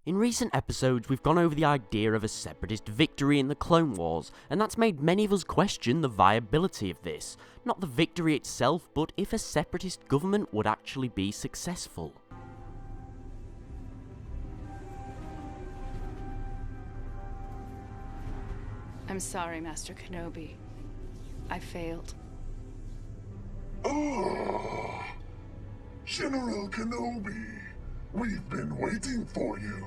In recent episodes, we've gone over the idea of a separatist victory in the Clone Wars, and that's made many of us question the viability of this. Not the victory itself, but if a separatist government would actually be successful. I'm sorry, Master Kenobi. I failed. Oh, General Kenobi, we've been waiting for you,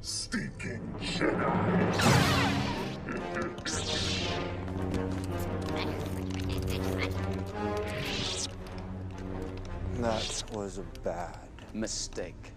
stinking Jedi. That was a bad mistake.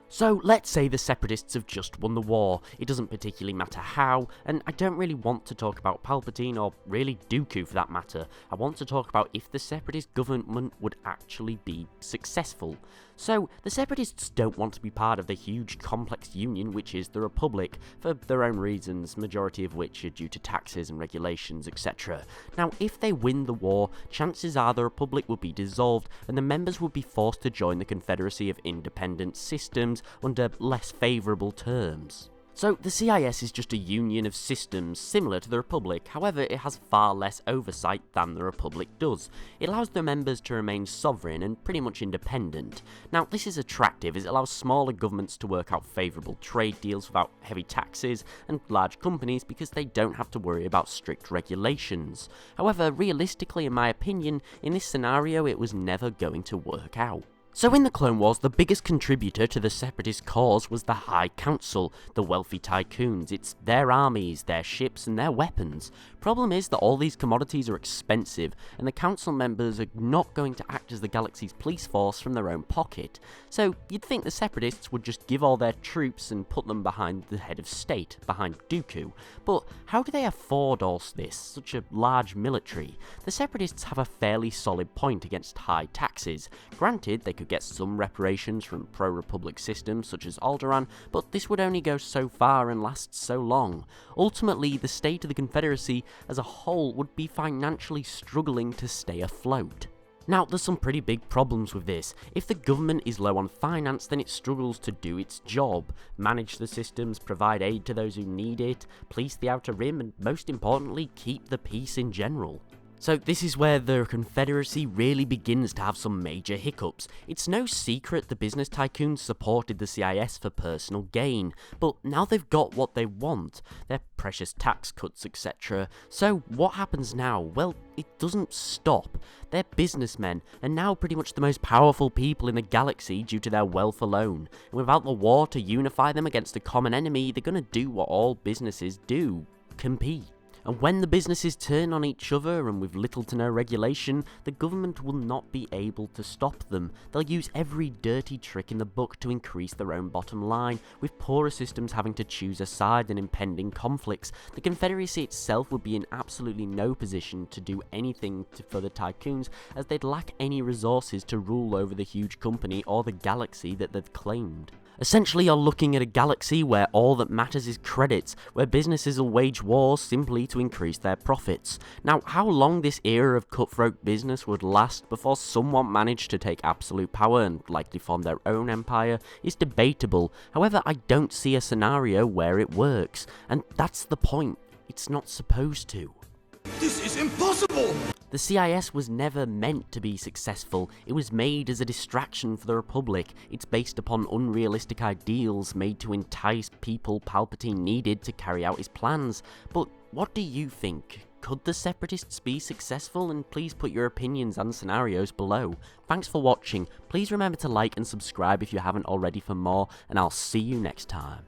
So let's say the separatists have just won the war. It doesn't particularly matter how, and I don't really want to talk about Palpatine or really Dooku for that matter. I want to talk about if the separatist government would actually be successful. So the separatists don't want to be part of the huge complex union which is the Republic, for their own reasons, majority of which are due to taxes and regulations, etc. Now if they win the war, chances are the Republic will be dissolved and the members would be forced to join the Confederacy of Independent Systems under less favourable terms. So the CIS is just a union of systems similar to the Republic, however it has far less oversight than the Republic does. It allows the members to remain sovereign and pretty much independent. Now this is attractive as it allows smaller governments to work out favourable trade deals without heavy taxes, and large companies because they don't have to worry about strict regulations. However, realistically in my opinion, in this scenario it was never going to work out. So in the Clone Wars, the biggest contributor to the separatist cause was the High Council, the wealthy tycoons. It's their armies, their ships and their weapons. Problem is that all these commodities are expensive and the council members are not going to act as the galaxy's police force from their own pocket. So you'd think the separatists would just give all their troops and put them behind the head of state, behind Dooku. But how do they afford all this, such a large military? The separatists have a fairly solid point against high taxes. Granted, they could get some reparations from pro-Republic systems such as Alderaan, but this would only go so far and last so long. Ultimately, the state of the Confederacy as a whole would be financially struggling to stay afloat. Now, there's some pretty big problems with this. If the government is low on finance, then it struggles to do its job, manage the systems, provide aid to those who need it, police the Outer Rim, and most importantly, keep the peace in general. So this is where the Confederacy really begins to have some major hiccups. It's no secret the business tycoons supported the CIS for personal gain, but now they've got what they want, their precious tax cuts, etc. So what happens now? Well, it doesn't stop. They're businessmen, and now pretty much the most powerful people in the galaxy due to their wealth alone. And without the war to unify them against a common enemy, they're gonna do what all businesses do: compete. And when the businesses turn on each other and with little to no regulation, the government will not be able to stop them. They'll use every dirty trick in the book to increase their own bottom line, with poorer systems having to choose a side in impending conflicts. The Confederacy itself would be in absolutely no position to do anything for the tycoons, as they'd lack any resources to rule over the huge company or the galaxy that they've claimed. Essentially, you're looking at a galaxy where all that matters is credits, where businesses will wage wars simply to increase their profits. Now, how long this era of cutthroat business would last before someone managed to take absolute power and likely form their own empire is debatable. However, I don't see a scenario where it works, and that's the point. It's not supposed to. This is impossible! The CIS was never meant to be successful. It was made as a distraction for the Republic. It's based upon unrealistic ideals made to entice people Palpatine needed to carry out his plans. But what do you think? Could the separatists be successful? And please put your opinions and scenarios below. Thanks for watching. Please remember to like and subscribe if you haven't already for more, and I'll see you next time.